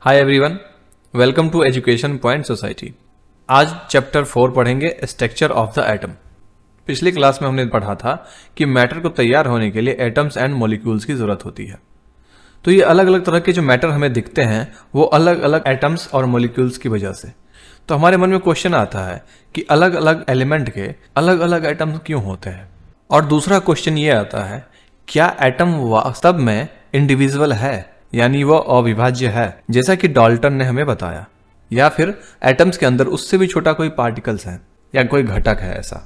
Hi everyone, welcome to Education Point Society. आज chapter 4 पढ़ेंगे structure of the atom. पिछली class में हमने पढ़ा था कि मैटर को तैयार होने के लिए एटम्स एंड मॉलिक्यूल्स की जरूरत होती है। तो ये अलग अलग तरह के जो मैटर हमें दिखते हैं वो अलग अलग एटम्स और मॉलिक्यूल्स की वजह से। तो हमारे मन में क्वेश्चन आता है कि अलग अलग एलिमेंट के अलग अलग एटम्स क्यों होते हैं। और दूसरा क्वेश्चन ये आता है, क्या एटम वास्तव में इंडिविजुअल है, यानी वो अविभाज्य है जैसा कि डाल्टन ने हमें बताया, या फिर एटम्स के अंदर उससे भी छोटा कोई पार्टिकल्स है या कोई घटक है ऐसा।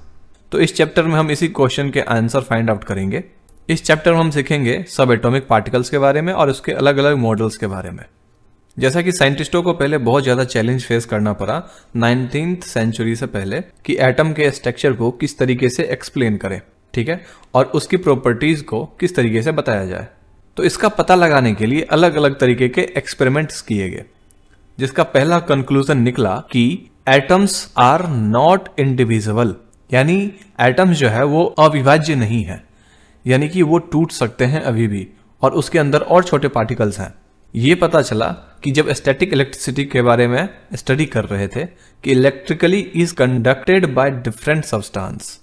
तो इस चैप्टर में हम इसी क्वेश्चन के आंसर फाइंड आउट करेंगे। इस चैप्टर में हम सीखेंगे सब एटॉमिक पार्टिकल्स के बारे में और उसके अलग अलग मॉडल्स के बारे में। जैसा कि साइंटिस्टों को पहले बहुत ज्यादा चैलेंज फेस करना पड़ा 19th सेंचुरी से पहले कि एटम के स्ट्रक्चर को किस तरीके से एक्सप्लेन करें, ठीक है, और उसकी प्रॉपर्टीज को किस तरीके से बताया जाए। तो इसका पता लगाने के लिए अलग अलग तरीके के एक्सपेरिमेंट्स किए गए, जिसका पहला कंक्लूजन निकला कि एटम्स आर नॉट इंडिविजिबल, यानी एटम्स जो है वो अविभाज्य नहीं है, यानी कि वो टूट सकते हैं अभी भी और उसके अंदर और छोटे पार्टिकल्स हैं। ये पता चला कि जब स्टैटिक इलेक्ट्रिसिटी के बारे में स्टडी कर रहे थे कि electrically is conducted by different substance.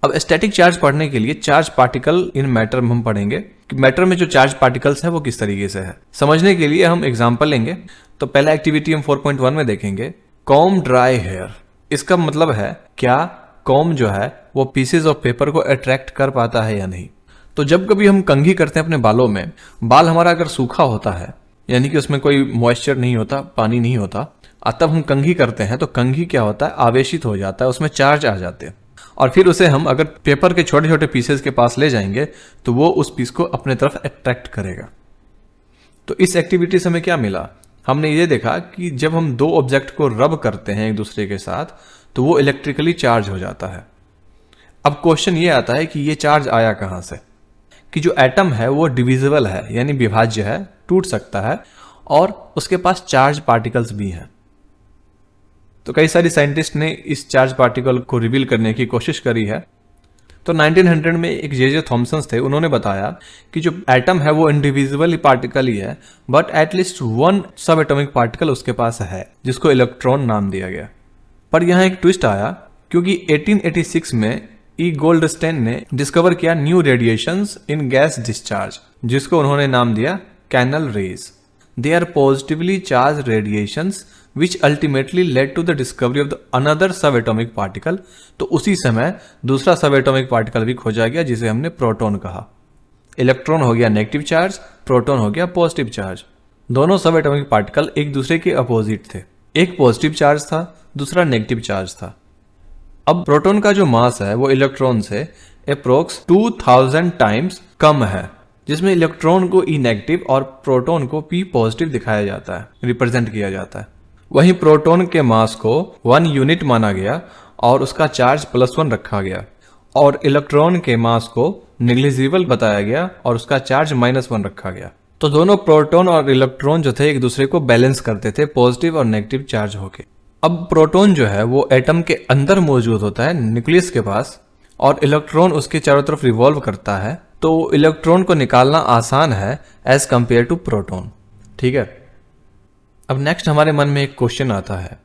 अब स्टैटिक चार्ज पढ़ने के लिए चार्ज पार्टिकल इन मैटर में हम पढ़ेंगे कि मैटर में जो चार्ज पार्टिकल्स हैं वो किस तरीके से है। समझने के लिए हम एग्जांपल लेंगे। तो पहला एक्टिविटी हम 4.1 में देखेंगे, कॉम ड्राई हेयर। इसका मतलब है क्या कॉम जो है वो पीसेज ऑफ पेपर को अट्रैक्ट कर पाता है या नहीं। तो जब कभी हम कंघी करते हैं अपने बालों में, बाल हमारा अगर सूखा होता है, यानी कि उसमें कोई मॉइस्चर नहीं होता, पानी नहीं होता, तब हम कंघी करते हैं तो कंघी क्या होता है, आवेशित हो जाता है, उसमें चार्ज आ जाते हैं। और फिर उसे हम अगर पेपर के छोटे छोटे पीसेस के पास ले जाएंगे तो वो उस पीस को अपने तरफ अट्रैक्ट करेगा। तो इस एक्टिविटी से हमें क्या मिला, हमने ये देखा कि जब हम दो ऑब्जेक्ट को रब करते हैं एक दूसरे के साथ तो वो इलेक्ट्रिकली चार्ज हो जाता है। अब क्वेश्चन ये आता है कि ये चार्ज आया कहां से, कि जो एटम है वो डिविजिबल है, यानी विभाज्य है, टूट सकता है और उसके पास चार्ज पार्टिकल्स भी हैं। तो कई सारी साइंटिस्ट ने इस चार्ज पार्टिकल को रिवील करने की कोशिश करी है। तो 1900 में एक जे थॉमसन थे, उन्होंने बताया कि जो एटम है वो इंडिविजिबल पार्टिकल ही है, बट एटलीस्ट वन सब एटॉमिक पार्टिकल उसके पास है जिसको इलेक्ट्रॉन नाम दिया गया। पर यहाँ एक ट्विस्ट आया, क्योंकि 1886 में ई गोल्डस्टेन ने डिस्कवर किया new radiations in gas discharge, जिसको उन्होंने नाम दिया canal rays. They are positively charged radiations which ultimately led to the discovery of the another subatomic particle। तो उसी समय दूसरा सबएटॉमिक पार्टिकल भी खोजा गया जिसे हमने प्रोटॉन कहा। इलेक्ट्रॉन हो गया नेगेटिव चार्ज, प्रोटॉन हो गया पॉजिटिव चार्ज। दोनों सबएटॉमिक पार्टिकल एक दूसरे के अपोजिट थे, एक पॉजिटिव चार्ज था, दूसरा नेगेटिव चार्ज था। अब प्रोटॉन का जो मास है वो इलेक्ट्रॉन से अप्रोक्स 2000 टाइम्स कम है, जिसमें इलेक्ट्रॉन को ई नेगेटिव और प्रोटॉन को पी पॉजिटिव दिखाया जाता है, रिप्रेजेंट किया जाता है। वहीं प्रोटॉन के मास को 1 यूनिट माना गया और उसका चार्ज +1 रखा गया, और इलेक्ट्रॉन के मास को नेग्लिजिबल बताया गया और उसका चार्ज -1 रखा गया। तो दोनों प्रोटॉन और इलेक्ट्रॉन जो थे एक दूसरे को बैलेंस करते थे, पॉजिटिव और नेगेटिव चार्ज होके। अब प्रोटॉन जो है वो एटम के अंदर मौजूद होता है, न्यूक्लियस के पास, और इलेक्ट्रॉन उसके चारों तरफ रिवॉल्व करता है। तो इलेक्ट्रॉन को निकालना आसान है एज कंपेयर टू प्रोटॉन, ठीक है। अब नेक्स्ट हमारे मन में एक क्वेश्चन आता है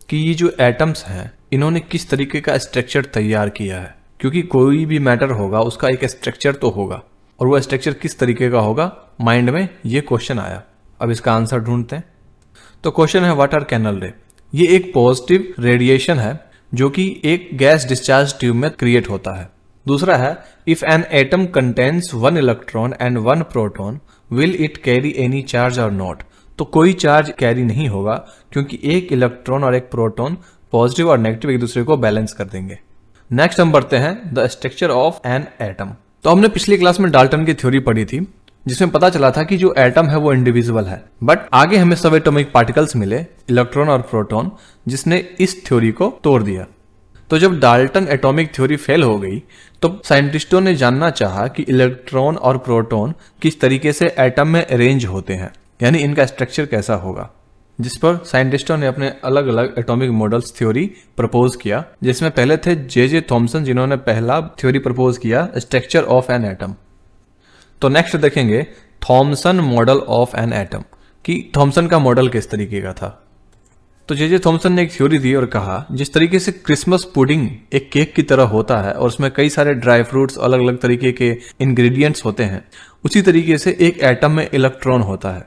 कि ये जो एटम्स हैं इन्होंने किस तरीके का स्ट्रक्चर तैयार किया है, क्योंकि कोई भी मैटर होगा उसका एक स्ट्रक्चर तो होगा, और वो स्ट्रक्चर किस तरीके का होगा, माइंड में ये क्वेश्चन आया। अब इसका आंसर ढूंढते हैं। तो क्वेश्चन है, व्हाट आर कैनल रे। ये एक पॉजिटिव रेडिएशन है जो कि एक गैस डिस्चार्ज ट्यूब में क्रिएट होता है। दूसरा है, if an atom contains 1 electron and 1 proton will it carry any charge और नॉट। तो कोई चार्ज कैरी नहीं होगा क्योंकि एक इलेक्ट्रॉन और एक प्रोटॉन पॉजिटिव और नेगेटिव एक दूसरे को बैलेंस कर देंगे। नेक्स्ट हम बढ़ते हैं the structure of an atom. तो हमने पिछली क्लास में डाल्टन की थ्योरी पढ़ी थी, जिसमें पता चला था कि जो एटम है वो इंडिविजिबल है, बट आगे हमें सब एटॉमिक पार्टिकल्स मिले, इलेक्ट्रॉन और प्रोटॉन, जिसने इस थ्योरी को तोड़ दिया। तो जब डाल्टन एटॉमिक थ्योरी फेल हो गई तो साइंटिस्टों ने जानना चाहा कि इलेक्ट्रॉन और प्रोटॉन किस तरीके से एटम में अरेंज होते हैं, यानी इनका स्ट्रक्चर कैसा होगा, जिस पर साइंटिस्टों ने अपने अलग अलग एटॉमिक मॉडल्स थ्योरी प्रपोज किया, जिसमें पहले थे जे थॉमसन, जिन्होंने पहला थ्योरी प्रपोज किया स्ट्रक्चर ऑफ एन एटम। तो नेक्स्ट देखेंगे Thompson model of an atom, कि थॉमसन का मॉडल किस तरीके का था। तो जे थॉमसन ने एक थ्योरी दी और कहा जिस तरीके से क्रिसमस पुडिंग एक केक की तरह होता है और उसमें कई सारे ड्राई फ्रूट्स अलग अलग तरीके के इंग्रेडिएंट्स होते हैं, उसी तरीके से एक एटम में इलेक्ट्रॉन होता है।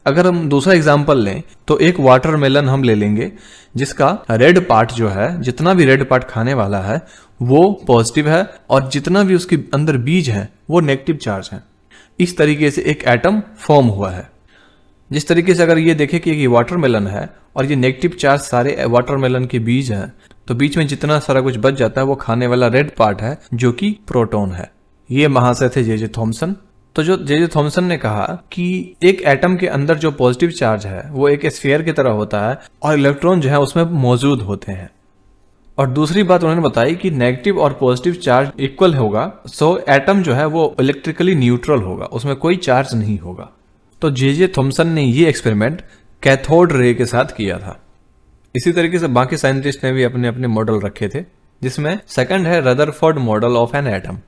अगर हम दूसरा एग्जांपल लें तो एक वाटरमेलन हम ले लेंगे जिसका रेड पार्ट जो है, जितना भी रेड पार्ट खाने वाला है वो पॉजिटिव है और जितना भी उसके अंदर बीज है वो नेगेटिव चार्ज है। इस तरीके से एक एटम फॉर्म हुआ है। जिस तरीके से अगर ये देखें कि ये वाटरमेलन है और ये नेगेटिव चार्ज सारे वाटरमेलन के बीज हैं, तो बीच में जितना सारा कुछ बच जाता है वो खाने वाला रेड पार्ट है जो कि प्रोटॉन है। ये महाशय थे जे थॉमसन। तो जो जे थॉमसन ने कहा कि एक एटम के अंदर जो पॉजिटिव चार्ज है वो एक स्फीयर की तरह होता है और इलेक्ट्रॉन जो है उसमें मौजूद होते हैं। और दूसरी बात उन्होंने बताई कि नेगेटिव और पॉजिटिव चार्ज इक्वल होगा, सो एटम जो है वो इलेक्ट्रिकली न्यूट्रल होगा, उसमें कोई चार्ज नहीं होगा। तो जे थॉमसन ने ये एक्सपेरिमेंट कैथोड रे के साथ किया था। इसी तरीके से बाकी साइंटिस्ट ने भी अपने अपने मॉडल रखे थे, जिसमें सेकंड है Rutherford model of an atom.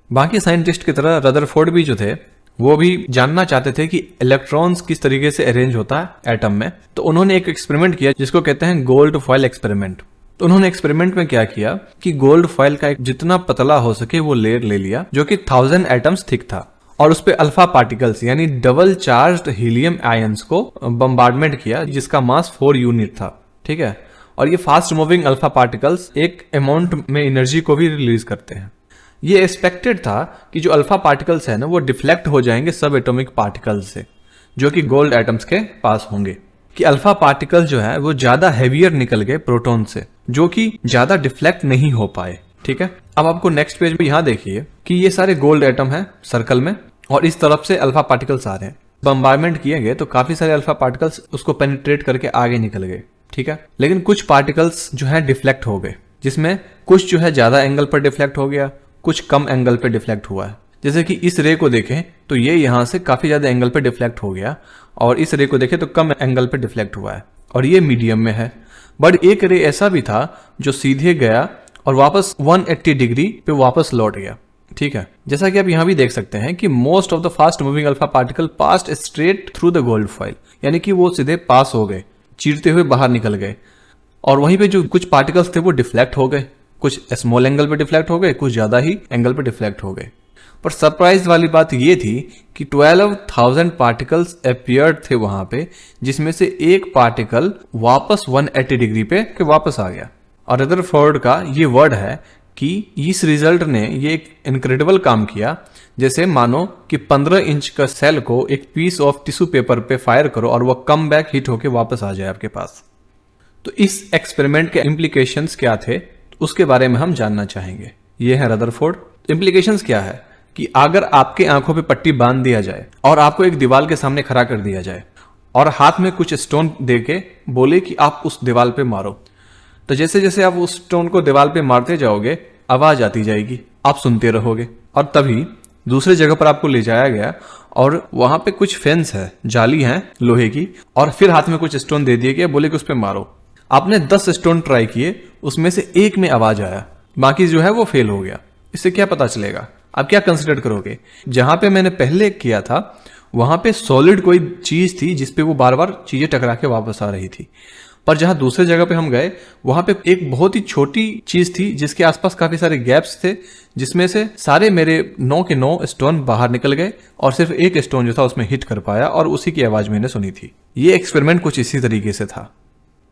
बाकी साइंटिस्ट की तरह रदरफोर्ड भी जो थे वो भी जानना चाहते थे कि इलेक्ट्रॉन्स किस तरीके से अरेंज होता है एटम में। तो उन्होंने एक एक्सपेरिमेंट किया जिसको कहते हैं गोल्ड फॉयल एक्सपेरिमेंट। तो उन्होंने एक्सपेरिमेंट में क्या किया कि गोल्ड फॉयल का एक जितना पतला हो सके वो लेयर ले लिया जो कि 1000 एटम्स थिक था और उस पे अल्फा पार्टिकल्स यानी डबल चार्ज्ड हीलियम आयंस को बम्बार्डमेंट किया जिसका मास 4 यूनिट था। ठीक है, और ये फास्ट मूविंग अल्फा पार्टिकल्स एक अमाउंट में एनर्जी को भी रिलीज करते हैं। ये एक्सपेक्टेड था कि जो अल्फा पार्टिकल्स है ना वो डिफ्लेक्ट हो जाएंगे सब एटॉमिक पार्टिकल्स से जो कि गोल्ड एटम्स के पास होंगे, कि अल्फा पार्टिकल जो है वो ज्यादा हैवियर निकल गए प्रोटॉन से जो कि ज्यादा डिफ्लेक्ट नहीं हो पाए। ठीक है, अब आपको नेक्स्ट पेज में यहां देखिए कि ये सारे गोल्ड एटम है सर्कल में और इस तरफ से अल्फा पार्टिकल्स आ रहे हैं। बम्बार्डमेंट किए गए तो काफी सारे अल्फा पार्टिकल्स उसको पेनिट्रेट करके आगे निकल गए। ठीक है, लेकिन कुछ पार्टिकल्स जो है डिफ्लेक्ट हो गए, जिसमें कुछ जो है ज्यादा एंगल पर डिफ्लेक्ट हो गया, कुछ कम एंगल पे डिफ्लेक्ट हुआ है। जैसे कि इस रे को देखें तो ये यहां से काफी ज्यादा एंगल पे डिफ्लेक्ट हो गया और इस रे को देखें तो कम एंगल पे डिफ्लेक्ट हुआ है और ये मीडियम में है। बट एक रे ऐसा भी था जो सीधे गया और वापस 180 डिग्री पे वापस लौट गया। ठीक है, जैसा कि आप यहां भी देख सकते हैं कि most of the fast moving alpha particle passed straight through the gold foil, यानी कि वो सीधे पास हो गए, चीरते हुए बाहर निकल गए। और वहीं पे जो कुछ पार्टिकल्स थे वो डिफ्लेक्ट हो गए, कुछ स्मॉल एंगल पे डिफ्लेक्ट हो गए, कुछ ज्यादा ही एंगल पे डिफ्लेक्ट हो गए। पर सरप्राइज वाली बात ये थी कि 12,000 पार्टिकल्स अपीयर्ड थे वहां पे, जिसमें से एक पार्टिकल वापस 180 डिग्री पे वापस आ गया। और रदरफोर्ड का ये वर्ड है कि इस रिजल्ट ने ये एक इनक्रेडिबल काम किया, जैसे मानो कि 15 इंच का सेल को एक पीस ऑफ टिश्यू पेपर पे फायर करो और वह कम बैक हिट होके वापस आ जाए आपके पास। तो इस एक्सपेरिमेंट के इम्प्लीकेशंस क्या थे उसके बारे में हम जानना चाहेंगे। ये है रदरफोर्ड। इम्प्लीकेशंस क्या है कि अगर आपके आंखों पे पट्टी बांध दिया जाए और आपको एक दीवार के सामने खड़ा कर दिया जाए और हाथ में कुछ स्टोन देके बोले कि आप उस दीवार पे मारो, तो जैसे जैसे आप उस स्टोन को दीवार पे मारते जाओगे आवाज आती जाएगी, आप सुनते रहोगे। और तभी दूसरी जगह पर आपको ले जाया गया और वहां पे कुछ फेंस है, जाली है लोहे की, और फिर हाथ में कुछ स्टोन दे दिए गया, बोले कि उस पे मारो। आपने 10 स्टोन ट्राई किए, उसमें से एक में आवाज आया, बाकी जो है वो फेल हो गया। इससे क्या पता चलेगा, आप क्या कंसिडर करोगे? जहां पे मैंने पहले किया था वहां पे सॉलिड कोई चीज थी जिसपे वो बार बार चीजें टकरा के वापस आ रही थी, पर जहां दूसरे जगह पे हम गए वहां पे एक बहुत ही छोटी चीज थी जिसके आसपास काफी सारे गैप्स थे, जिसमें से सारे मेरे 9 के 9 स्टोन बाहर निकल गए और सिर्फ एक स्टोन जो था उसमें हिट कर पाया और उसी की आवाज मैंने सुनी थी। ये एक्सपेरिमेंट कुछ इसी तरीके से था।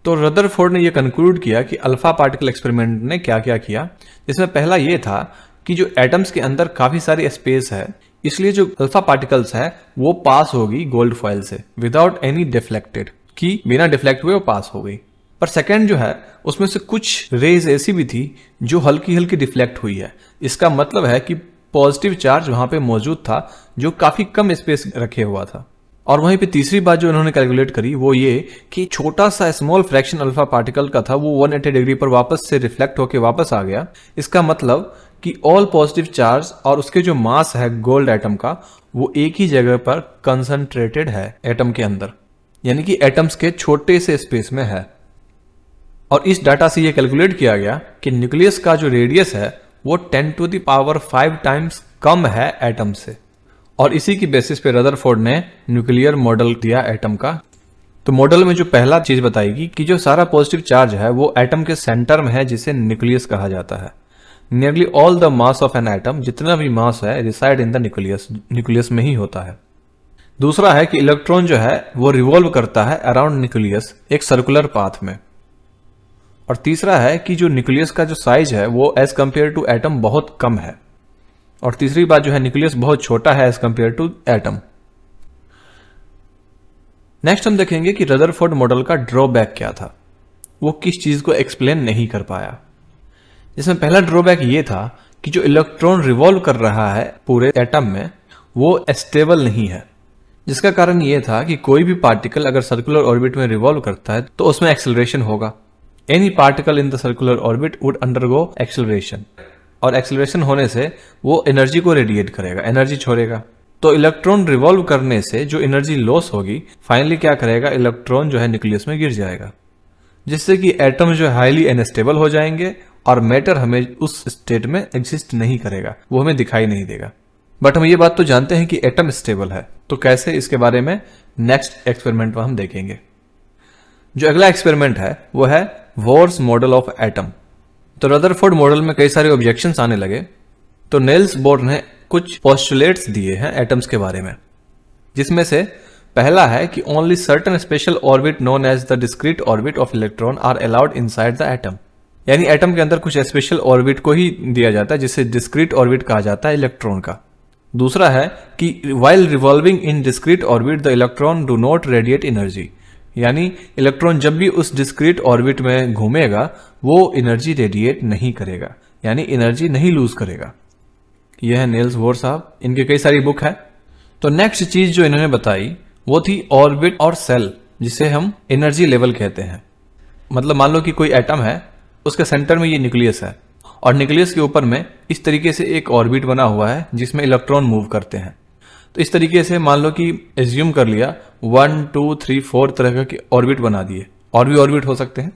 तो रदरफोर्ड ने यह कंक्लूड किया कि अल्फा पार्टिकल एक्सपेरिमेंट ने क्या क्या किया, जिसमें पहला यह था कि जो एटम्स के अंदर काफी सारी स्पेस है, इसलिए जो अल्फा पार्टिकल्स है वो पास होगी गोल्ड फॉइल से विदाउट एनी डिफ्लेक्टेड, कि बिना डिफ्लेक्ट हुए वो पास हो गई। पर सेकंड जो है उसमें से कुछ रेज ऐसी भी थी जो हल्की हल्की डिफ्लेक्ट हुई है। इसका मतलब है कि पॉजिटिव चार्ज वहां पे मौजूद था जो काफी कम स्पेस रखे हुआ था। और वहीं पे तीसरी बात जो उन्होंने कैलकुलेट करी वो ये कि छोटा सा स्मॉल फ्रैक्शन अल्फा पार्टिकल का था वो 180 डिग्री पर वापस से रिफ्लेक्ट होकर वापस आ गया। इसका मतलब कि ऑल पॉजिटिव चार्ज और उसके जो मास है गोल्ड एटम का वो एक ही जगह पर कंसंट्रेटेड है एटम के अंदर, यानी कि एटम्स के छोटे से स्पेस में है। और इस डाटा से यह कैलकुलेट किया गया कि न्यूक्लियस का जो रेडियस है वो 10⁵ टाइम्स कम है एटम से, और इसी की बेसिस पे रदरफोर्ड ने न्यूक्लियर मॉडल दिया एटम का। तो मॉडल में जो पहला चीज बताएगी कि जो सारा पॉजिटिव चार्ज है वो एटम के सेंटर में है, जिसे न्यूक्लियस कहा जाता है। Nearly all the mass of an atom, जितना भी मास है, reside in the nucleus, nucleus में ही होता है। दूसरा है कि इलेक्ट्रॉन जो है वो रिवॉल्व करता है अराउंड न्यूक्लियस एक सर्कुलर पाथ में। और तीसरा है कि जो न्यूक्लियस का जो साइज है वो एज कंपेयर टू एटम बहुत कम है। और तीसरी बात जो है, न्यूक्लियस बहुत छोटा है as compare to atom. Next हम देखेंगे कि रदरफोर्ड मॉडल का ड्रॉबैक क्या था, वो किस चीज को एक्सप्लेन नहीं कर पाया। जिसमें पहला ड्रॉबैक ये था कि जो इलेक्ट्रॉन रिवॉल्व कर रहा है पूरे एटम में वो स्टेबल नहीं है। जिसका कारण ये था कि कोई भी पार्टिकल अगर सर्कुलर ऑर्बिट में रिवॉल्व करता है तो उसमें एक्सेलरेशन होगा। Any particle in the circular orbit would undergo acceleration, और एक्सेलरेशन होने से वो एनर्जी को रेडिएट करेगा, एनर्जी छोड़ेगा। तो इलेक्ट्रॉन रिवॉल्व करने से जो एनर्जी लॉस होगी, फाइनली क्या करेगा, इलेक्ट्रॉन जो है न्यूक्लियस में गिर जाएगा, जिससे कि एटम जो है हाईली अनस्टेबल हो जाएंगे और मैटर हमें उस स्टेट में एग्जिस्ट नहीं करेगा, वो हमें दिखाई नहीं देगा। बट हम ये बात तो जानते हैं कि एटम स्टेबल है, तो कैसे, इसके बारे में नेक्स्ट एक्सपेरिमेंट में हम देखेंगे। जो अगला एक्सपेरिमेंट है वो है बोर्स मॉडल ऑफ एटम। तो रदरफोर्ड मॉडल में कई सारे ऑब्जेक्शंस आने लगे, तो नेल्स बोर ने कुछ पोस्टुलेट्स दिए हैं एटम्स के बारे में, जिसमें से पहला है कि only certain special orbit known as the discrete orbit of electron are allowed inside the atom. यानी एटम के अंदर कुछ स्पेशल ऑर्बिट को ही दिया जाता है, जिसे डिस्क्रीट ऑर्बिट कहा जाता है इलेक्ट्रॉन का। दूसरा है कि while revolving in discrete orbit the electron do not radiate energy, यानी इलेक्ट्रॉन जब भी उस डिस्क्रीट ऑर्बिट में घूमेगा वो एनर्जी रेडिएट नहीं करेगा, यानी एनर्जी नहीं लूज करेगा। यह है नेल्स बोर साहब, इनकी कई सारी बुक है। तो नेक्स्ट चीज जो इन्होंने बताई वो थी ऑर्बिट और सेल, जिसे हम एनर्जी लेवल कहते हैं। मतलब मान लो कि कोई एटम है, उसके सेंटर में ये न्यूक्लियस है और न्यूक्लियस के ऊपर में इस तरीके से एक ऑर्बिट बना हुआ है जिसमें इलेक्ट्रॉन मूव करते हैं। तो इस तरीके से मान लो कि एज्यूम कर लिया 1 2 3 4 तरह के ऑर्बिट बना दिए, और भी ऑर्बिट हो सकते हैं।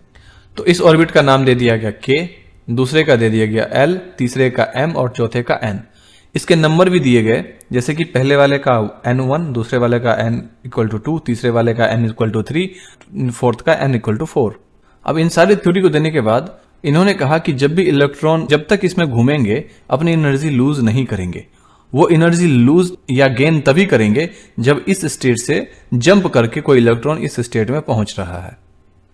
तो इस ऑर्बिट का नाम दे दिया गया K, दूसरे का दे दिया गया L, तीसरे का M और चौथे का N। इसके नंबर भी दिए गए, जैसे कि पहले वाले का N1, दूसरे वाले का N=2, तीसरे वाले का N=3, फोर्थ का N=4। अब इन सारी थ्योरी को देने के बाद इन्होंने कहा कि जब भी इलेक्ट्रॉन जब तक इसमें घूमेंगे अपनी एनर्जी लूज नहीं करेंगे। वो एनर्जी लूज या गेन तभी करेंगे जब इस स्टेट से जंप करके कोई इलेक्ट्रॉन इस स्टेट में पहुंच रहा है।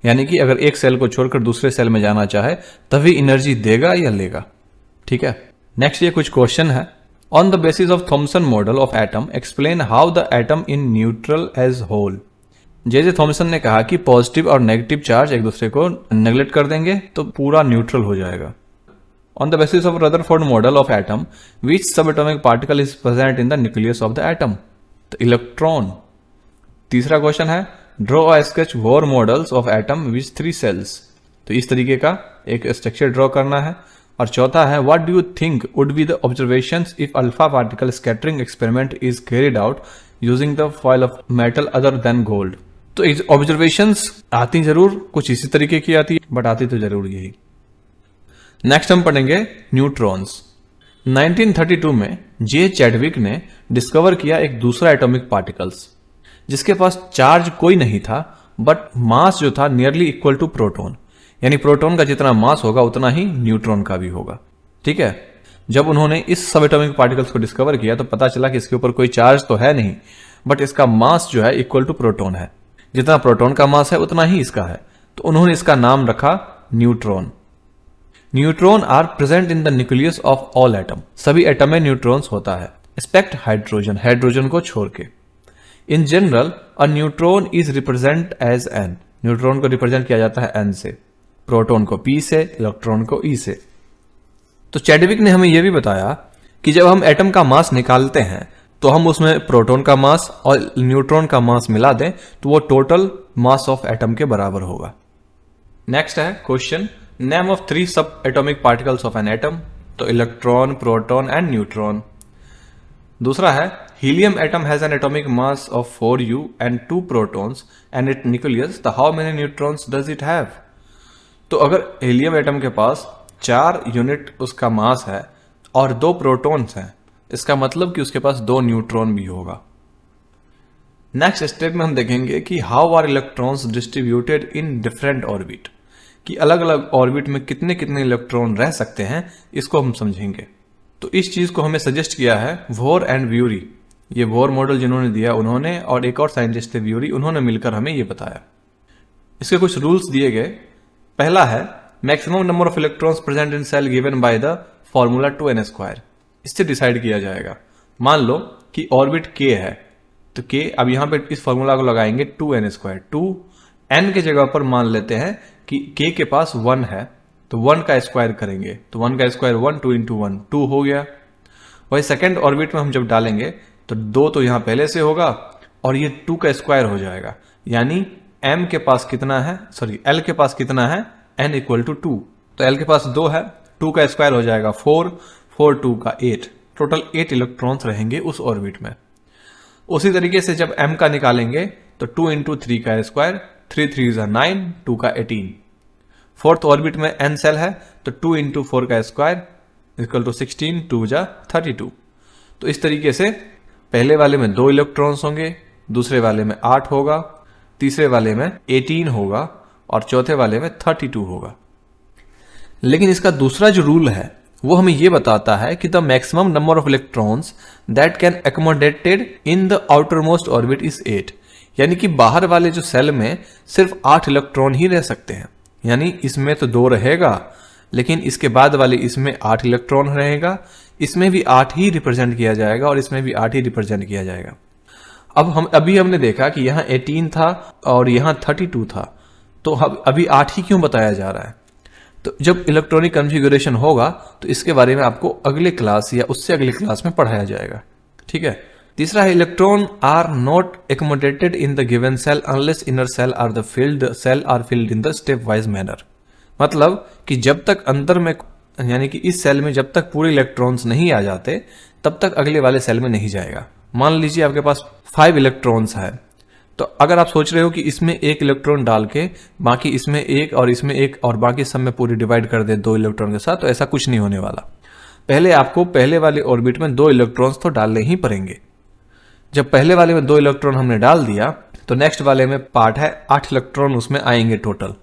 यानी कि अगर एक सेल को छोड़कर दूसरे सेल में जाना चाहे तभी एनर्जी देगा या लेगा। ठीक है, नेक्स्ट ये कुछ क्वेश्चन है। On the basis of Thomson model of atom explain how the atom in neutral as whole. J Thomson ने कहा कि पॉजिटिव और नेगेटिव चार्ज एक दूसरे को नेग्लेक्ट कर देंगे तो पूरा न्यूट्रल हो जाएगा। On the basis of Rutherford model of atom which sub atomic particle is present in the nucleus of the atom, तो इलेक्ट्रॉन। तीसरा क्वेश्चन है draw a sketch Bohr models of atom which 3 shells, तो इस तरीके का एक structure draw करना है। और चौथा है what do you think would be the observations if alpha particle scattering experiment is carried out using the foil of metal other than gold. तो ऑब्जर्वेशंस आती जरूर कुछ इसी तरीके की आती है, बट आती तो जरूर यही। नेक्स्ट हम पढ़ेंगे न्यूट्रॉन्स। 1932 में जे चैडविक ने डिस्कवर किया एक दूसरा एटॉमिक पार्टिकल्स जिसके पास चार्ज कोई नहीं था, बट मास जो था नियरली इक्वल टू प्रोटॉन, यानी प्रोटॉन का जितना मास होगा उतना ही न्यूट्रॉन का भी होगा। ठीक है, जब उन्होंने इस सब एटॉमिक पार्टिकल्स को डिस्कवर किया तो पता चला कि इसके ऊपर कोई चार्ज तो है नहीं, बट इसका मास जो है इक्वल टू प्रोटॉन है। जितना प्रोटॉन का मास है उतना ही इसका है, तो उन्होंने इसका नाम रखा neutron. Neutron are present in the nucleus of all atom, सभी एटम में न्यूट्रॉन्स होता है एक्सेप्ट हाइड्रोजन, हाइड्रोजन को छोड़ के। In general a neutron is represent as N, neutron को रिप्रेजेंट किया जाता है एन से, प्रोटॉन को पी से, इलेक्ट्रॉन को ई से। तो चैडविक ने हमें यह भी बताया कि जब हम एटम का मास निकालते हैं तो हम उसमें प्रोटॉन का मास और न्यूट्रॉन का मास मिला दें तो वो टोटल मास ऑफ एटम के बराबर होगा। नेक्स्ट है question name of 3 sub atomic particles of an atom, तो इलेक्ट्रॉन, प्रोटॉन एंड न्यूट्रॉन। दूसरा है helium atom has an atomic mass of 4u and 2 protons and it nucleus, तो how many neutrons does it have. तो अगर helium atom के पास 4 unit उसका मास है और 2 प्रोटॉन्स हैं, इसका मतलब कि उसके पास 2 न्यूट्रॉन भी होगा। नेक्स्ट स्टेप में हम देखेंगे कि how are electrons distributed in different orbit, कि अलग अलग ऑर्बिट में कितने कितने इलेक्ट्रॉन रह सकते हैं, इसको हम समझेंगे। तो इस चीज को हमें सजेस्ट किया है वोर एंड व्यूरी। ये वोर मॉडल जिन्होंने दिया उन्होंने, और एक और साइंटिस्ट थे व्यूरी, उन्होंने मिलकर हमें ये बताया। इसके कुछ रूल्स दिए गए। पहला है maximum number of electrons present in shell given by the formula 2n²। इससे डिसाइड किया जाएगा। मान लो कि ऑर्बिट k है, तो k अब यहां पे इस फॉर्मूला को लगाएंगे 2n²। 2n के जगह पर मान लेते हैं कि k के पास 1 है, तो 1 का स्क्वायर करेंगे, तो 1 का स्क्वायर 1, 2 इंटू 1 2 हो गया। वही सेकेंड ऑर्बिट में हम जब डालेंगे तो 2 तो यहां पहले से होगा और ये 2 का स्क्वायर हो जाएगा, यानी m के पास कितना है, सॉरी l के पास कितना है, n इक्वल टू 2। तो l के पास 2 है, 2 का स्क्वायर हो जाएगा 4, 4 2 का 8, टोटल 8 इलेक्ट्रॉन्स रहेंगे उस ऑर्बिट में। उसी तरीके से जब m का निकालेंगे तो 2 इंटू 3 का स्क्वायर, 3 3 is 9, 2 का 18। फोर्थ ऑर्बिट में n सेल है, तो 2 इंटू 4 का स्क्वायर इक्वल टू 16, 2 जा 32। तो इस तरीके से पहले वाले में 2 इलेक्ट्रॉन्स होंगे, दूसरे वाले में 8 होगा, तीसरे वाले में 18 होगा और चौथे वाले में 32 होगा। लेकिन इसका दूसरा जो रूल है वो हमें ये बताता है कि the maximum number of electrons that can accommodated in the outer most orbit is 8, यानी कि बाहर वाले जो सेल में सिर्फ 8 इलेक्ट्रॉन ही रह सकते हैं। यानी इसमें तो 2 रहेगा, लेकिन इसके बाद वाले इसमें 8 इलेक्ट्रॉन रहेगा, इसमें भी 8 ही रिप्रेजेंट किया जाएगा और इसमें भी 8 ही रिप्रेजेंट किया जाएगा। अब अभी हमने देखा कि यहाँ 18 था और यहाँ 32 था, तो अभी 8 ही क्यों बताया जा रहा है? तो जब इलेक्ट्रॉनिक कॉन्फ़िगरेशन होगा तो इसके बारे में आपको अगले क्लास या उससे अगले क्लास में पढ़ाया जाएगा। ठीक है। तीसरा है electron are not accommodated in the given shell unless inner shell are filled in the step wise manner. मतलब कि जब तक अंदर में, यानी कि इस सेल में जब तक पूरे इलेक्ट्रॉन्स नहीं आ जाते तब तक अगले वाले सेल में नहीं जाएगा। मान लीजिए आपके पास 5 इलेक्ट्रॉन्स है, तो अगर आप सोच रहे हो कि इसमें 1 इलेक्ट्रॉन डाल के बाकी इसमें 1 और इसमें 1 और बाकी सब में पूरी डिवाइड कर दे 2 इलेक्ट्रॉन के साथ, तो ऐसा कुछ नहीं होने वाला। पहले आपको पहले वाले ऑर्बिट में 2 इलेक्ट्रॉन्स तो डालने ही पड़ेंगे। जब पहले वाले में 2 इलेक्ट्रॉन हमने डाल दिया तो नेक्स्ट वाले में पार्ट है 8 इलेक्ट्रॉन उसमें आएंगे टोटल,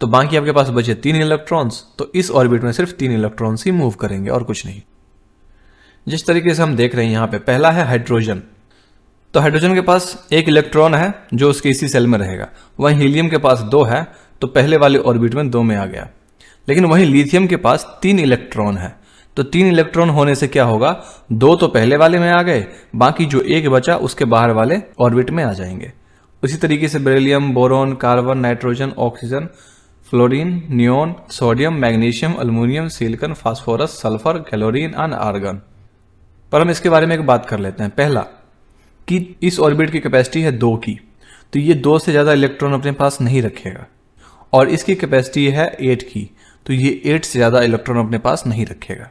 तो बाकी आपके पास बचे 3 इलेक्ट्रॉन्स, तो इस ऑर्बिट में सिर्फ 3 इलेक्ट्रॉन्स ही मूव करेंगे और कुछ नहीं। जिस तरीके से हम देख रहे हैं यहाँ पे, पहला है हाइड्रोजन। तो हाइड्रोजन के पास 1 इलेक्ट्रॉन है जो उसके इसी सेल में रहेगा। वहीं हीलियम के पास 2 है, तो पहले वाले ऑर्बिट में 2 में आ गया। लेकिन वहीं लिथियम के पास 3 इलेक्ट्रॉन है, तो 3 इलेक्ट्रॉन होने से क्या होगा, 2 तो पहले वाले में आ गए, बाकी जो 1 बचा उसके बाहर वाले ऑर्बिट में आ जाएंगे। उसी तरीके से beryllium, boron, carbon, nitrogen, oxygen, fluorine, neon, sodium, magnesium, aluminium, silicon, phosphorus, sulphur, chlorine and argon. पर हम इसके बारे में एक बात कर लेते हैं। पहला कि इस ऑर्बिट की कैपेसिटी है 2 की, तो ये 2 से ज्यादा इलेक्ट्रॉन अपने पास नहीं रखेगा, और इसकी कैपेसिटी है 8 की, तो ये 8 से ज्यादा इलेक्ट्रॉन अपने पास नहीं रखेगा।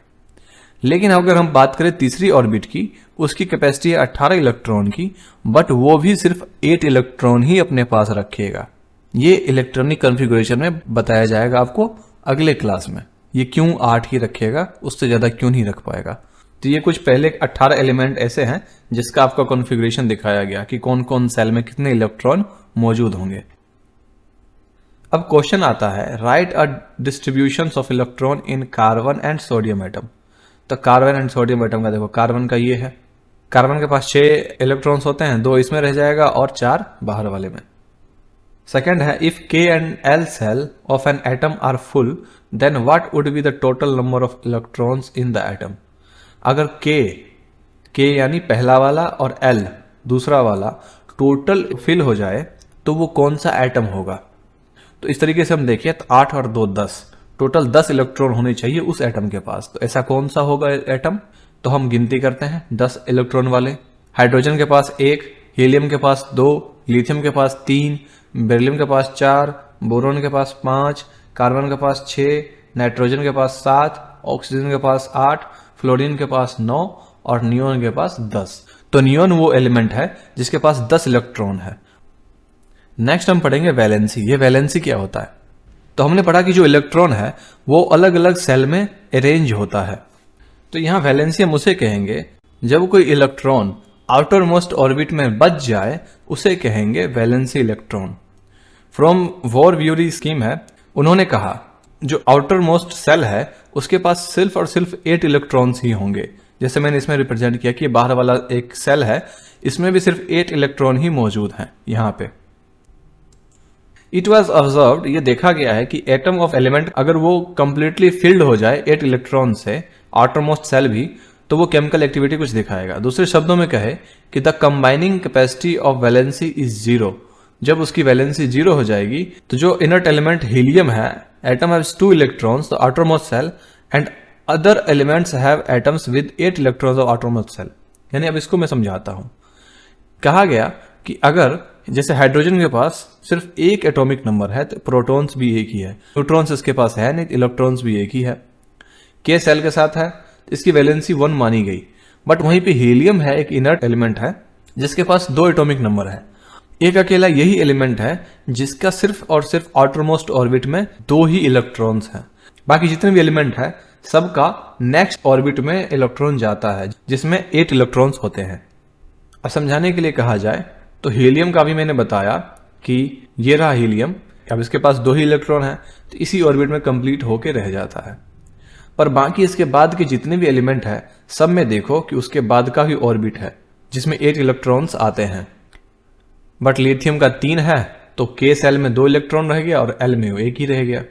लेकिन अगर हम बात करें तीसरी ऑर्बिट की, उसकी कैपेसिटी है 18 इलेक्ट्रॉन की, बट वो भी सिर्फ 8 इलेक्ट्रॉन ही अपने पास रखेगा। ये इलेक्ट्रॉनिक कॉन्फ़िगरेशन में बताया जाएगा आपको अगले क्लास में, ये क्यों 8 ही रखेगा, उससे ज्यादा क्यों नहीं रख पाएगा। तो ये कुछ पहले 18 एलिमेंट ऐसे हैं जिसका आपका कॉन्फ़िगरेशन दिखाया गया कि कौन कौन सेल में कितने इलेक्ट्रॉन मौजूद होंगे। अब क्वेश्चन आता है, right a distribution of electron in carbon and sodium atom. तो कार्बन एंड सोडियम एटम का देखो, कार्बन का ये है, कार्बन के पास 6 इलेक्ट्रॉन्स होते हैं, 2 इसमें रह जाएगा और 4 बाहर वाले में। सेकेंड है, if K and L shell of an atom are full then what would be the total number of electrons in the atom. अगर K यानी पहला वाला और L दूसरा वाला टोटल फिल हो जाए तो वो कौन सा एटम होगा। तो इस तरीके से हम देखिए, तो 8 और 2 10, टोटल 10 इलेक्ट्रॉन होने चाहिए उस एटम के पास। तो ऐसा कौन सा होगा एटम, तो हम गिनती करते हैं 10 इलेक्ट्रॉन वाले। हाइड्रोजन के पास 1, हीलियम के पास 2, लिथियम के पास 3, बेरिलियम के पास 4, बोरोन के पास 5, कार्बन के पास 6, नाइट्रोजन के पास 7, ऑक्सीजन के पास 8, फ्लोरीन के पास 9 और नियोन के पास 10। तो नियोन वो एलिमेंट है जिसके पास 10 इलेक्ट्रॉन है। नेक्स्ट हम पढ़ेंगे वैलेंसी। ये वैलेंसी क्या होता है, तो हमने पढ़ा कि जो इलेक्ट्रॉन है वो अलग अलग सेल में अरेंज होता है। तो यहां वैलेंसी हम उसे कहेंगे जब कोई इलेक्ट्रॉन आउटर मोस्ट ऑर्बिट में बच जाए उसे कहेंगे valency electron. From war-bury scheme है, उन्होंने कहा जो आउटर मोस्ट सेल है उसके पास सिर्फ और सिर्फ 8 इलेक्ट्रॉन्स ही होंगे। जैसे मैंने इसमें रिप्रेजेंट किया कि बाहर वाला एक सेल है, इसमें भी सिर्फ 8 इलेक्ट्रॉन ही मौजूद हैं यहाँ पे। इट वॉज ऑब्जर्व्ड, ये देखा गया है कि एटम ऑफ एलिमेंट अगर वो कंप्लीटली फिल्ड हो जाए 8 इलेक्ट्रॉन से, आउटर मोस्ट सेल भी, तो वो केमिकल एक्टिविटी कुछ दिखाएगा। दूसरे शब्दों में कहे कि the combining capacity of valency is 0। जब उसकी वैलेंसी 0 हो जाएगी तो जो इनर्ट एलिमेंट हीलियम है, atom haves 2 electrons, the outermost shell, and other elements have atoms with 8 electrons of outermost shell. यानी अब इसको मैं समझाता हूं। कहा गया कि अगर जैसे हाइड्रोजन के पास सिर्फ एक एटॉमिक नंबर है तो प्रोटॉन्स भी एक ही है, न्यूट्रॉन्स इसके पास है नहीं, इलेक्ट्रॉन्स भी एक ही है। के सेल के साथ है, इसकी वैलेंसी 1 मानी गई। बट वहीं पे हीलियम है, एक इनर्ट एलिमेंट है जिसके पास 2 एटॉमिक नंबर है। एक अकेला यही एलिमेंट है जिसका सिर्फ और सिर्फ आउटर मोस्ट ऑर्बिट में 2 ही इलेक्ट्रॉन्स हैं। बाकी जितने भी एलिमेंट है सबका नेक्स्ट ऑर्बिट में इलेक्ट्रॉन जाता है जिसमें 8 इलेक्ट्रॉन्स होते हैं। अब समझाने के लिए कहा जाए तो हीलियम का भी मैंने बताया कि ये रहा हीलियम, अब इसके पास 2 ही इलेक्ट्रॉन है तो इसी ऑर्बिट में कंप्लीट होके रह जाता है। पर बाकी इसके बाद के जितने भी एलिमेंट है सब में देखो कि उसके बाद का ही ऑर्बिट है जिसमें 8 इलेक्ट्रॉन्स आते हैं। बट लिथियम का 3 है तो के सेल में 2 इलेक्ट्रॉन रह गया और एल में 1 ही रह गया।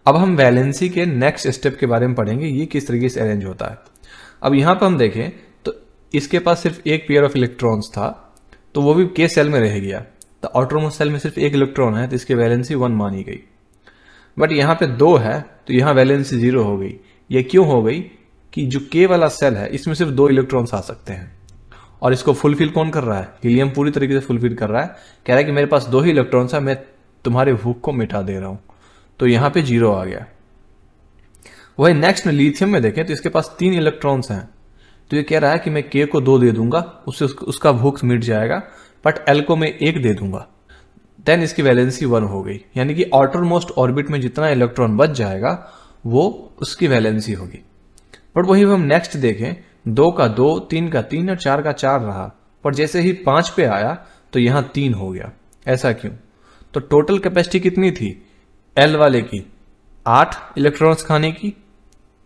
अब हम वैलेंसी के नेक्स्ट स्टेप के बारे में पढ़ेंगे, ये किस तरीके से अरेंज होता है। अब यहां पर हम देखें तो इसके पास सिर्फ एक पेयर ऑफ इलेक्ट्रॉन्स था तो वो भी के सेल में रह गया। तो आउटर मोस्ट सेल में सिर्फ 1 इलेक्ट्रॉन है तो इसकी वैलेंसी 1 मानी गई। बट यहाँ पे 2 है तो यहाँ वैलेंसी 0 हो गई। ये क्यों हो गई कि जो के वाला सेल है इसमें सिर्फ 2 इलेक्ट्रॉन्स आ सकते हैं और इसको फुलफिल कौन कर रहा है? हीलियम पूरी तरीके से फुलफिल कर रहा है। कह रहा है कि मेरे पास 2 ही इलेक्ट्रॉन्स है, मैं तुम्हारे भूख को मिटा दे रहा हूं। तो यहाँ पे 0 आ गया। वही नेक्स्ट लिथियम में देखें तो इसके पास 3 इलेक्ट्रॉन्स हैं तो ये कह रहा है कि मैं के को 2 दे दूंगा, उससे उसका भूख मिट जाएगा, बट एल को मैं 1 दे दूंगा। देन इसकी वैलेंसी 1 हो गई। यानी कि आउटर मोस्ट ऑर्बिट में जितना इलेक्ट्रॉन बच जाएगा वो उसकी वैलेंसी होगी। बट वही हम नेक्स्ट देखें 2 का 2, 3 का 3 और 4 का 4 रहा, पर जैसे ही 5 पे आया तो यहां 3 हो गया। ऐसा क्यों? तो टोटल कैपेसिटी कितनी थी एल वाले की? 8 इलेक्ट्रॉन्स खाने की,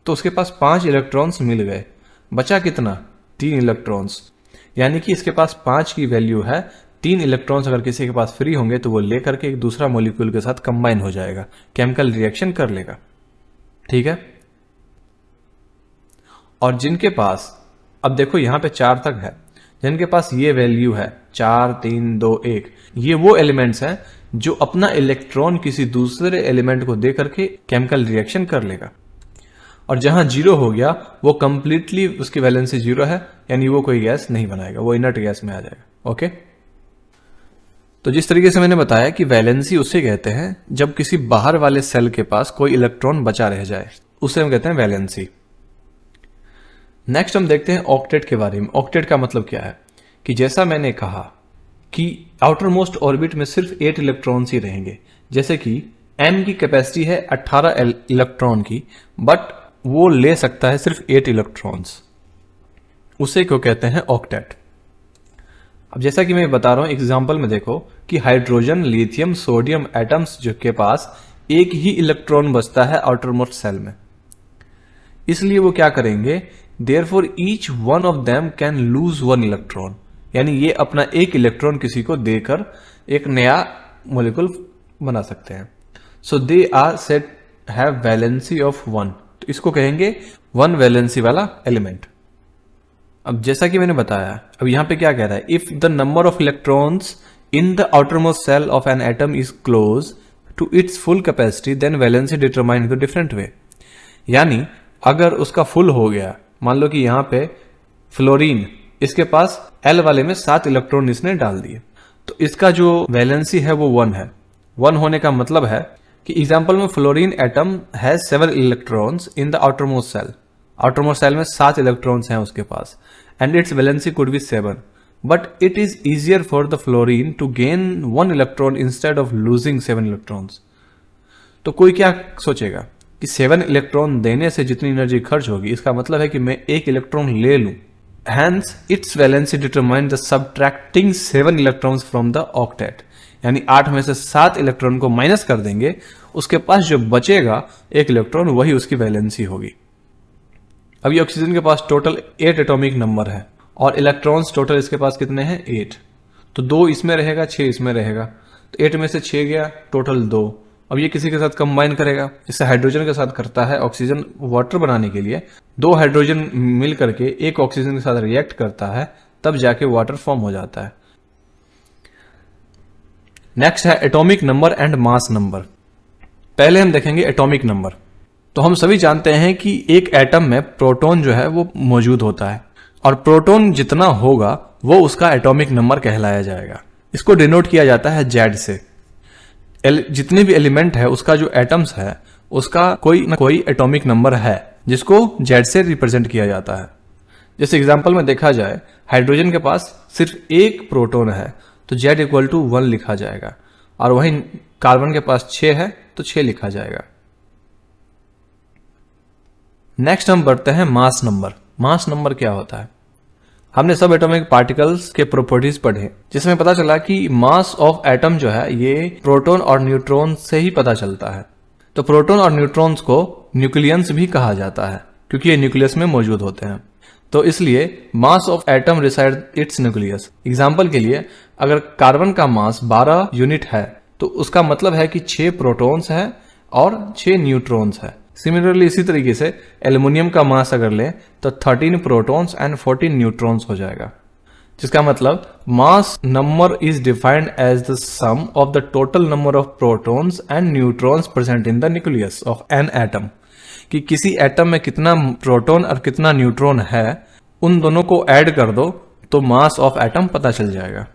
तो उसके पास 5 इलेक्ट्रॉन्स मिल गए। बचा कितना? 3 इलेक्ट्रॉन्स। यानी कि इसके पास 5 की वैल्यू है। 3 इलेक्ट्रॉन्स अगर किसी के पास फ्री होंगे तो वो लेकर के एक दूसरा मॉलिक्यूल के साथ कंबाइन हो जाएगा, केमिकल रिएक्शन कर लेगा। ठीक है। और जिनके पास, अब देखो यहां पे 4 तक है, जिनके पास ये वैल्यू है 4, 3, 2, 1, ये वो एलिमेंट्स हैं जो अपना इलेक्ट्रॉन किसी दूसरे एलिमेंट को दे करके केमिकल रिएक्शन कर लेगा। और जहां 0 हो गया वो कंप्लीटली उसकी वैलेंसी 0 है, यानी वो कोई गैस नहीं बनाएगा, वो इनर्ट गैस में आ जाएगा। ओके। तो जिस तरीके से मैंने बताया कि वैलेंसी उसे कहते हैं जब किसी बाहर वाले सेल के पास कोई इलेक्ट्रॉन बचा रह जाए, उसे हम कहते हैं वैलेंसी। नेक्स्ट हम देखते हैं ऑक्टेट के बारे में। ऑक्टेट का मतलब क्या है कि जैसा मैंने कहा कि आउटर मोस्ट ऑर्बिट में सिर्फ 8 इलेक्ट्रॉन्स ही रहेंगे। जैसे कि m की कैपेसिटी है 18 इलेक्ट्रॉन की, बट वो ले सकता है सिर्फ 8 इलेक्ट्रॉन्स, उसे क्यों कहते हैं ऑक्टेट। अब जैसा कि मैं बता रहा हूं एग्जांपल में देखो कि हाइड्रोजन, लिथियम, सोडियम एटम्स जो के पास एक ही इलेक्ट्रॉन बचता है आउटर मोस्ट सेल में, इसलिए वो क्या करेंगे, therefore each one of them can lose 1 electron, यानी ये अपना एक इलेक्ट्रॉन किसी को देकर एक नया मॉलिक्यूल बना सकते हैं। So they are said have valency of 1, तो इसको कहेंगे 1 वैलेंसी वाला एलिमेंट। अब जैसा कि मैंने बताया, अब यहां पे क्या कह रहा है, if the number of electrons in the outermost cell of an atom is close to its full capacity then valency determine in the different way. यानी अगर उसका फुल हो गया, मान लो कि यहां पे फ्लोरीन, इसके पास एल वाले में 7 इलेक्ट्रॉन इसने डाल दिए, तो इसका जो वैलेंसी है वो 1 है। 1 होने का मतलब है कि एग्जाम्पल में fluorine atom has 7 electrons in the outermost shell, outermost shell में 7 इलेक्ट्रॉन्स हैं उसके पास, and its valency could be 7, but it is easier for the fluorine to gain 1 electron instead of losing 7 electrons. तो कोई क्या सोचेगा कि 7 इलेक्ट्रॉन देने से जितनी एनर्जी खर्च होगी, इसका मतलब है कि मैं 1 इलेक्ट्रॉन ले लूं, Hence, its valency determines the subtracting 7 electrons from the octet. यानी 8 में से 7 इलेक्ट्रॉन को माइनस कर देंगे, उसके पास जो बचेगा 1 इलेक्ट्रॉन, वही उसकी वैलेंसी होगी। अब ये ऑक्सीजन के पास टोटल 8 एटॉमिक नंबर है और इलेक्ट्रॉन्स टोटल इसके पास कितने हैं? 8। तो 2 इसमें रहेगा, 6 इसमें रहेगा, तो 8 में से 6 गया, टोटल 2। अब ये किसी के साथ कंबाइन करेगा, इससे हाइड्रोजन के साथ करता है। ऑक्सीजन वाटर बनाने के लिए 2 हाइड्रोजन मिल करके एक ऑक्सीजन के साथ रिएक्ट करता है, तब जाके वाटर फॉर्म हो जाता है। नेक्स्ट है atomic number and mass number. पहले हम देखेंगे एटॉमिक नंबर। तो हम सभी जानते हैं कि एक एटम में प्रोटॉन जो है वो मौजूद होता है, और प्रोटॉन जितना होगा वो उसका एटॉमिक नंबर कहलाया जाएगा। इसको डिनोट किया जाता है जेड से। जितने भी एलिमेंट है उसका जो एटम्स है उसका कोई ना कोई एटॉमिक नंबर है जिसको जेड से रिप्रेजेंट किया जाता है। जैसे एग्जांपल में देखा जाए, हाइड्रोजन के पास सिर्फ एक प्रोटॉन है तो जेड इक्वल टू 1 लिखा जाएगा, और वहीं कार्बन के पास 6 है तो 6 लिखा जाएगा। नेक्स्ट हम बढ़ते हैं मास नंबर। मास नंबर क्या होता है? हमने सब एटॉमिक पार्टिकल्स के प्रॉपर्टीज पढ़े, जिसमें पता चला कि मास ऑफ एटम जो है ये प्रोटॉन और न्यूट्रॉन से ही पता चलता है। तो प्रोटॉन और न्यूट्रॉन्स को न्यूक्लियंस भी कहा जाता है क्योंकि ये न्यूक्लियस में मौजूद होते हैं। तो इसलिए mass of atom reside its nucleus. Example के लिए, अगर कार्बन का मास 12 यूनिट है तो उसका मतलब है कि 6 प्रोटॉन्स है और 6 न्यूट्रॉन्स है। सिमिलरली इसी तरीके से एल्युमिनियम का मास अगर लें तो 13 प्रोटॉन्स एंड 14 न्यूट्रॉन्स हो जाएगा, जिसका मतलब mass number is defined as the sum of the total number of protons and neutrons present in the nucleus of an atom. कि किसी एटम में कितना प्रोटॉन और कितना न्यूट्रॉन है, उन दोनों को ऐड कर दो तो मास ऑफ एटम पता चल जाएगा।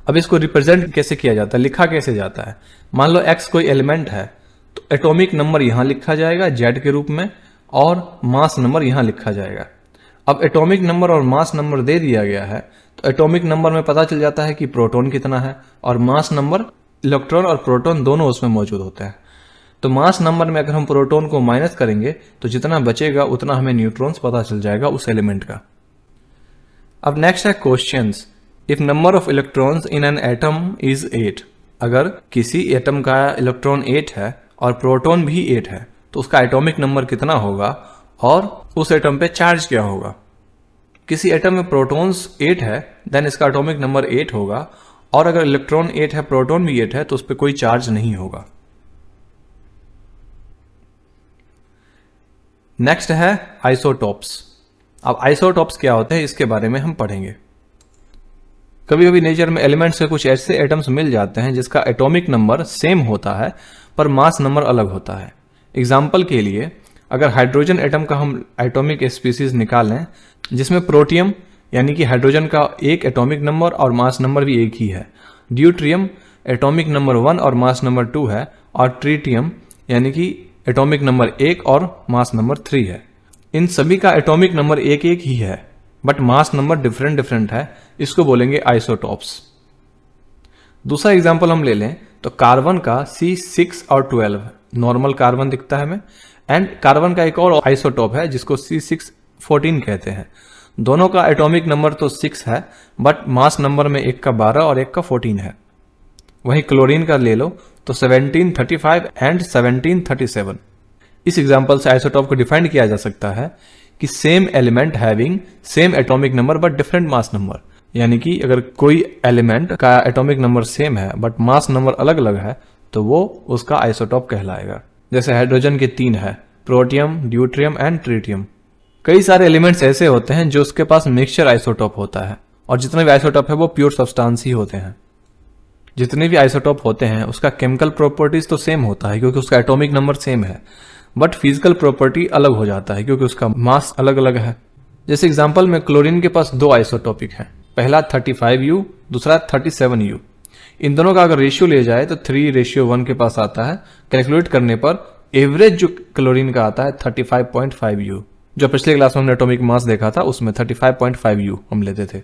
अब इसको रिप्रेजेंट कैसे किया जाता है, लिखा कैसे जाता है? मान लो एक्स कोई एलिमेंट है तो एटॉमिक नंबर यहां लिखा जाएगा जेड के रूप में, और मास नंबर यहां लिखा जाएगा। अब एटॉमिक नंबर और मास नंबर दे दिया गया है तो एटॉमिक नंबर में पता चल जाता है कि प्रोटॉन कितना है, और मास नंबर इलेक्ट्रॉन और प्रोटॉन दोनों उसमें मौजूद होते हैं। तो मास नंबर में अगर हम प्रोटॉन को माइनस करेंगे तो जितना बचेगा उतना हमें न्यूट्रॉन्स पता चल जाएगा उस एलिमेंट का। अब नेक्स्ट है questions. If number of electrons in an atom is 8, अगर किसी एटम का इलेक्ट्रॉन 8 है और प्रोटॉन भी 8 है तो उसका एटॉमिक नंबर कितना होगा और उस एटम पे चार्ज क्या होगा? किसी एटम में प्रोटॉन्स 8 है देन इसका एटॉमिक नंबर 8 होगा, और अगर इलेक्ट्रॉन 8 है प्रोटॉन भी 8 है तो उस पर कोई चार्ज नहीं होगा। नेक्स्ट है आइसोटॉप्स। अब आइसोटॉप्स क्या होते हैं इसके बारे में हम पढ़ेंगे। कभी कभी नेचर में एलिमेंट्स के कुछ ऐसे एटम्स मिल जाते हैं जिसका एटॉमिक नंबर सेम होता है पर मास नंबर अलग होता है। एग्जाम्पल के लिए, अगर हाइड्रोजन एटम का हम एटॉमिक स्पीसीज निकालें जिसमें प्रोटियम यानी कि हाइड्रोजन का एक एटॉमिक नंबर और मास नंबर भी एक ही है, ड्यूट्रियम एटॉमिक नंबर 1 और मास नंबर 2 है, और ट्रीटियम यानी कि एटॉमिक नंबर 1 और मास नंबर 3 है। इन सभी का एटॉमिक नंबर एक ही है बट मास नंबर डिफरेंट है, इसको बोलेंगे आइसोटॉप्स। दूसरा एग्जांपल हम ले लें तो कार्बन का C6 और 12 नॉर्मल कार्बन दिखता है हमें, एंड कार्बन का एक और आइसोटॉप है जिसको C614 कहते हैं। दोनों का एटॉमिक नंबर तो 6 है बट मास नंबर में एक का 12 और एक का 14 है। वहीं क्लोरीन का ले लो तो 1735 एंड 1737। इस एग्जांपल से आइसोटॉप को डिफाइन किया जा सकता है कि same element having same atomic number but different mass number, यानी कि अगर कोई एलिमेंट का एटॉमिक नंबर सेम है बट मास नंबर अलग अलग है तो वो उसका आइसोटॉप कहलाएगा। जैसे हाइड्रोजन के 3 है, प्रोटियम, ड्यूट्रियम एंड ट्रीटियम। कई सारे एलिमेंट्स ऐसे होते हैं जो उसके पास मिक्सचर आइसोटॉप होता है, और जितने भी आइसोटॉप है वो प्योर सब्सटेंस ही होते हैं। जितने भी आइसोटॉप होते हैं उसका केमिकल प्रॉपर्टीज तो सेम होता है क्योंकि उसका एटॉमिक नंबर सेम है, बट फिजिकल प्रॉपर्टी अलग हो जाता है क्योंकि उसका मास अलग अलग है। जैसे एग्जांपल में क्लोरीन के पास 2 आइसोटॉपिक हैं, पहला 35U, दूसरा 37U। इन दोनों का अगर रेशियो ले जाए तो 3:1 के पास आता है। कैलकुलेट करने पर एवरेज जो क्लोरीन का आता है 35.5U। जो पिछले क्लास में हमने एटॉमिक मास देखा था उसमें 35.5U हम लेते थे।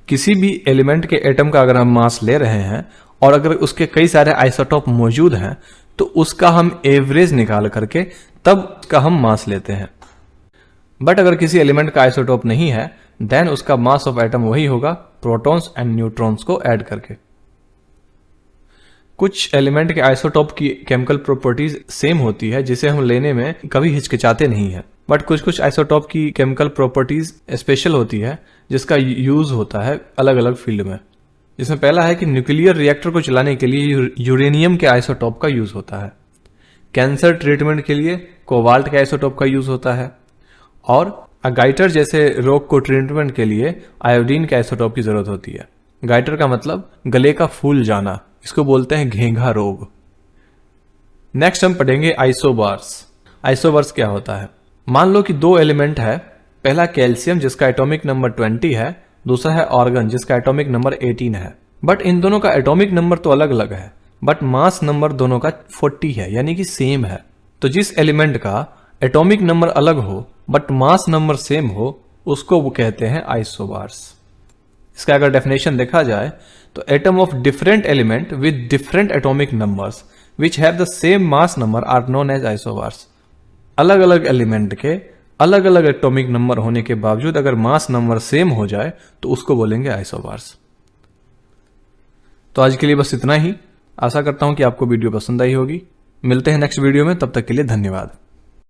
किसी भी एलिमेंट के एटम का अगर हम मास ले रहे हैं और अगर उसके कई सारे आइसोटॉप मौजूद हैं तो उसका हम एवरेज निकाल करके तब का हम मास लेते हैं। बट अगर किसी एलिमेंट का आइसोटोप नहीं है देन उसका मास ऑफ एटम वही होगा प्रोटॉन्स एंड न्यूट्रॉन्स को ऐड करके। कुछ एलिमेंट के आइसोटोप की केमिकल प्रॉपर्टीज सेम होती है जिसे हम लेने में कभी हिचकिचाते नहीं है, बट कुछ कुछ आइसोटोप की केमिकल प्रॉपर्टीज स्पेशल होती है जिसका यूज होता है अलग अलग फील्ड में। जिसमें पहला है कि न्यूक्लियर रिएक्टर को चलाने के लिए यूरेनियम के आइसोटोप का यूज होता है, कैंसर ट्रीटमेंट के लिए कोबाल्ट के आइसोटोप का यूज होता है, और गाइटर जैसे रोग को ट्रीटमेंट के लिए आयोडीन के आइसोटोप की जरूरत होती है। गाइटर का मतलब गले का फूल जाना, इसको बोलते हैं घेंघा रोग। नेक्स्ट हम पढ़ेंगे आइसोबार्स। आइसोबार्स क्या होता है? मान लो कि दो एलिमेंट है, पहला कैल्शियम जिसका एटॉमिक नंबर 20 है, दूसरा है ऑर्गन जिसका एटॉमिक नंबर 18 है। बट इन दोनों का एटॉमिक नंबर तो अलग अलग है, बट मास नंबर दोनों का 40 है, यानी कि सेम है। तो जिस एलिमेंट का एटॉमिक नंबर अलग हो बट मास नंबर सेम हो उसको वो कहते हैं आइसोबार्स। इसका अगर डेफिनेशन देखा जाए तो atom of different element with different atomic numbers which have the same mass number are known as isobars. अलग अलग एलिमेंट के अलग अलग एटॉमिक नंबर होने के बावजूद अगर मास नंबर सेम हो जाए तो उसको बोलेंगे आइसोबार्स। तो आज के लिए बस इतना ही। आशा करता हूं कि आपको वीडियो पसंद आई होगी। मिलते हैं नेक्स्ट वीडियो में, तब तक के लिए धन्यवाद।